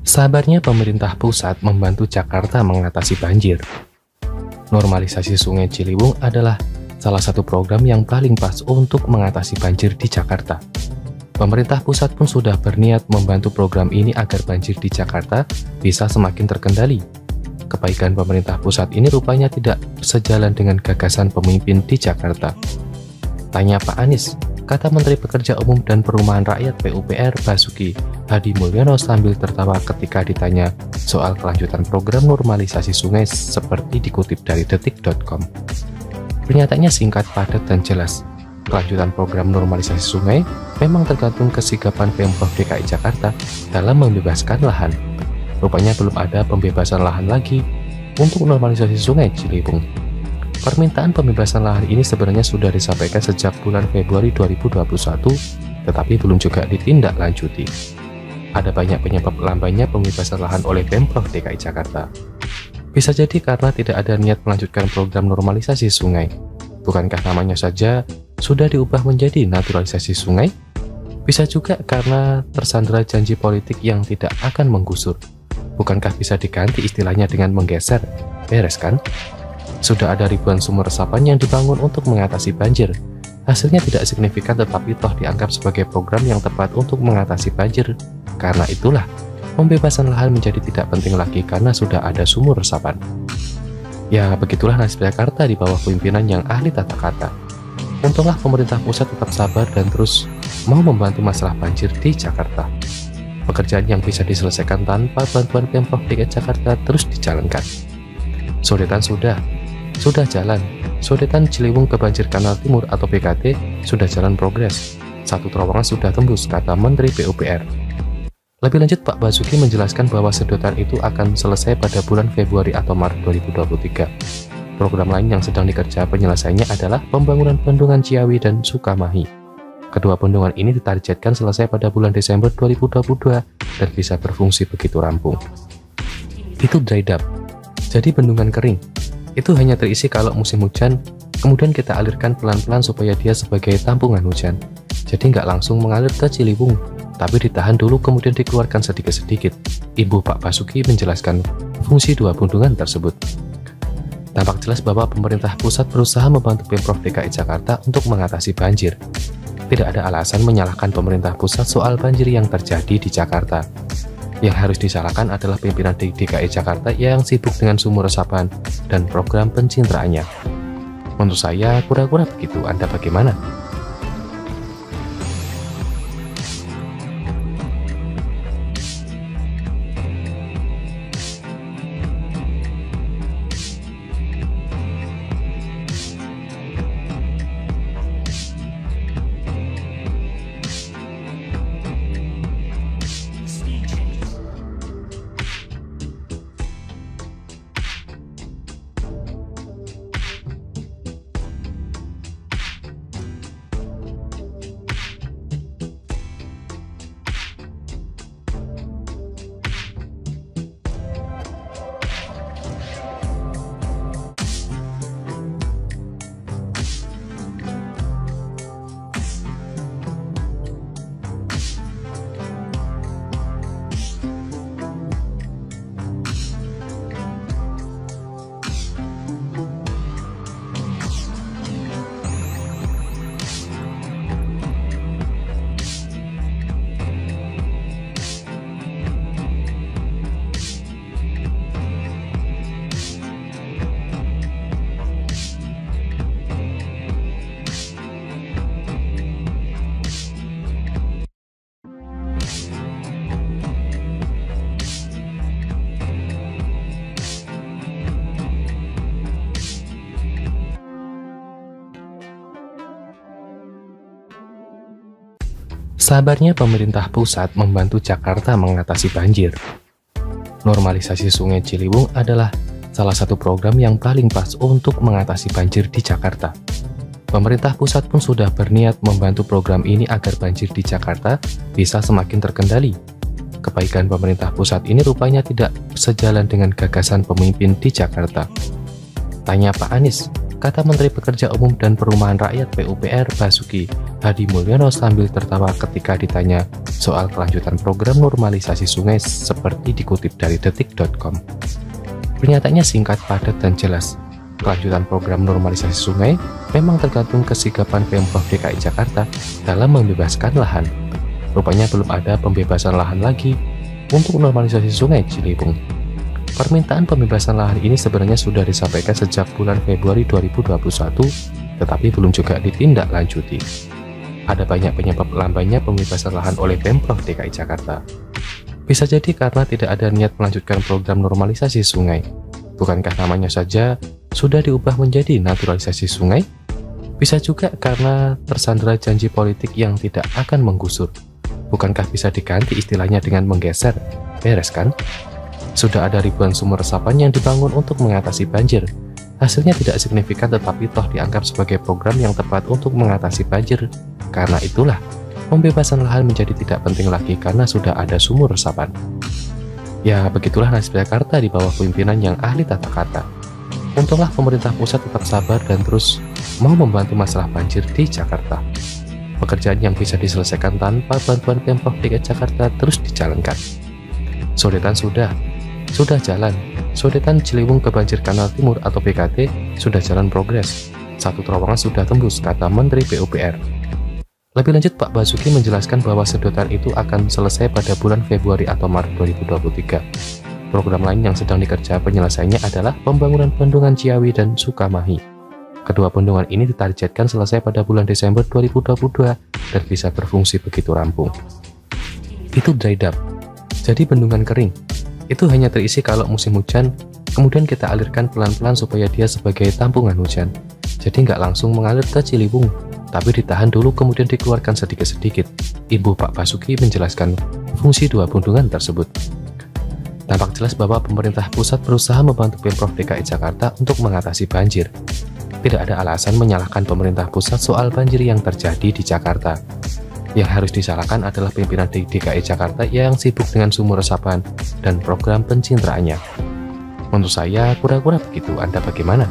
Sabarnya pemerintah pusat membantu Jakarta mengatasi banjir. Normalisasi Sungai Ciliwung adalah salah satu program yang paling pas untuk mengatasi banjir di Jakarta. Pemerintah pusat pun sudah berniat membantu program ini agar banjir di Jakarta bisa semakin terkendali. Kebaikan pemerintah pusat ini rupanya tidak sejalan dengan gagasan pemimpin di Jakarta. Tanya Pak Anies, kata Menteri Pekerja Umum dan Perumahan Rakyat PUPR Basuki Hadi Mulyono sambil tertawa ketika ditanya soal kelanjutan program normalisasi sungai seperti dikutip dari detik.com. Pernyataannya singkat, padat, dan jelas. Kelanjutan program normalisasi sungai memang tergantung kesigapan Pemprov DKI Jakarta dalam membebaskan lahan. Rupanya belum ada pembebasan lahan lagi untuk normalisasi Sungai Ciliwung. Permintaan pembebasan lahan ini sebenarnya sudah disampaikan sejak bulan Februari 2021, tetapi belum juga ditindaklanjuti. Ada banyak penyebab lambannya pembebasan lahan oleh Pemprov DKI Jakarta. Bisa jadi karena tidak ada niat melanjutkan program normalisasi sungai. Bukankah namanya saja sudah diubah menjadi naturalisasi sungai? Bisa juga karena tersandera janji politik yang tidak akan menggusur. Bukankah bisa diganti istilahnya dengan menggeser? Beres kan? Sudah ada ribuan sumur resapan yang dibangun untuk mengatasi banjir. Hasilnya tidak signifikan tetapi toh dianggap sebagai program yang tepat untuk mengatasi banjir. Karena itulah, pembebasan lahan menjadi tidak penting lagi karena sudah ada sumur resapan. Ya, begitulah nasib Jakarta di bawah pimpinan yang ahli tata kata. Untunglah pemerintah pusat tetap sabar dan terus mau membantu masalah banjir di Jakarta. Pekerjaan yang bisa diselesaikan tanpa bantuan Pemprov DKI Jakarta terus dijalankan. Sodetan sudah jalan. Sodetan Ciliwung ke Banjir Kanal Timur atau BKT sudah jalan progres. Satu terowongan sudah tembus, kata Menteri PUPR. Lebih lanjut, Pak Basuki menjelaskan bahwa sedotan itu akan selesai pada bulan Februari atau Maret 2023. Program lain yang sedang dikerja penyelesaiannya adalah pembangunan bendungan Ciawi dan Sukamahi. Kedua bendungan ini ditargetkan selesai pada bulan Desember 2022 dan bisa berfungsi begitu rampung. Itu dry dam, jadi bendungan kering. Itu hanya terisi kalau musim hujan, kemudian kita alirkan pelan-pelan supaya dia sebagai tampungan hujan. Jadi nggak langsung mengalir ke Ciliwung, tapi ditahan dulu kemudian dikeluarkan sedikit-sedikit. Ibu Pak Basuki menjelaskan fungsi dua bendungan tersebut. Tampak jelas bahwa pemerintah pusat berusaha membantu Pemprov DKI Jakarta untuk mengatasi banjir. Tidak ada alasan menyalahkan pemerintah pusat soal banjir yang terjadi di Jakarta. Yang harus disalahkan adalah pimpinan di DKI Jakarta yang sibuk dengan sumur resapan dan program pencintraannya. Menurut saya kura-kura begitu, Anda bagaimana? Sabarnya pemerintah pusat membantu Jakarta mengatasi banjir. Normalisasi Sungai Ciliwung adalah salah satu program yang paling pas untuk mengatasi banjir di Jakarta. Pemerintah pusat pun sudah berniat membantu program ini agar banjir di Jakarta bisa semakin terkendali. Kebaikan pemerintah pusat ini rupanya tidak sejalan dengan gagasan pemimpin di Jakarta. Tanya Pak Anies, kata Menteri Pekerja Umum dan Perumahan Rakyat PUPR Basuki Hadi Mulyono sambil tertawa ketika ditanya soal kelanjutan program normalisasi sungai seperti dikutip dari detik.com. Pernyataannya singkat, padat, dan jelas. Kelanjutan program normalisasi sungai memang tergantung kesigapan Pemprov DKI Jakarta dalam membebaskan lahan. Rupanya belum ada pembebasan lahan lagi untuk normalisasi sungai Ciliwung. Permintaan pembebasan lahan ini sebenarnya sudah disampaikan sejak bulan Februari 2021, tetapi belum juga ditindaklanjuti. Ada banyak penyebab lambannya pembebasan lahan oleh Pemprov DKI Jakarta. Bisa jadi karena tidak ada niat melanjutkan program normalisasi sungai. Bukankah namanya saja sudah diubah menjadi naturalisasi sungai? Bisa juga karena tersandera janji politik yang tidak akan menggusur. Bukankah bisa diganti istilahnya dengan menggeser? Beres kan? Sudah ada ribuan sumur resapan yang dibangun untuk mengatasi banjir. Hasilnya tidak signifikan, tetapi toh dianggap sebagai program yang tepat untuk mengatasi banjir. Karena itulah, pembebasan lahan menjadi tidak penting lagi karena sudah ada sumur resapan. Ya, begitulah nasib Jakarta di bawah pimpinan yang ahli tata kata. Untunglah pemerintah pusat tetap sabar dan terus mau membantu masalah banjir di Jakarta. Pekerjaan yang bisa diselesaikan tanpa bantuan Pemprov DKI Jakarta terus dijalankan. Sodetan sudah jalan. Sodetan Ciliwung ke Banjir Kanal Timur atau BKT sudah jalan progres. Satu terowongan sudah tembus, kata Menteri PUPR. Lebih lanjut, Pak Basuki menjelaskan bahwa sedotan itu akan selesai pada bulan Februari atau Maret 2023. Program lain yang sedang dikerja penyelesaiannya adalah pembangunan bendungan Ciawi dan Sukamahi. Kedua bendungan ini ditargetkan selesai pada bulan Desember 2022 dan bisa berfungsi begitu rampung. Itu dry dam, jadi bendungan kering. Itu hanya terisi kalau musim hujan, kemudian kita alirkan pelan-pelan supaya dia sebagai tampungan hujan. Jadi nggak langsung mengalir ke Ciliwung, tapi ditahan dulu kemudian dikeluarkan sedikit-sedikit. Ibu Pak Basuki menjelaskan fungsi dua bendungan tersebut. Tampak jelas bahwa pemerintah pusat berusaha membantu Pemprov DKI Jakarta untuk mengatasi banjir. Tidak ada alasan menyalahkan pemerintah pusat soal banjir yang terjadi di Jakarta. Yang harus disalahkan adalah pimpinan di DKI Jakarta yang sibuk dengan sumur resapan dan program pencintraannya. Menurut saya, kura-kura begitu. Anda bagaimana?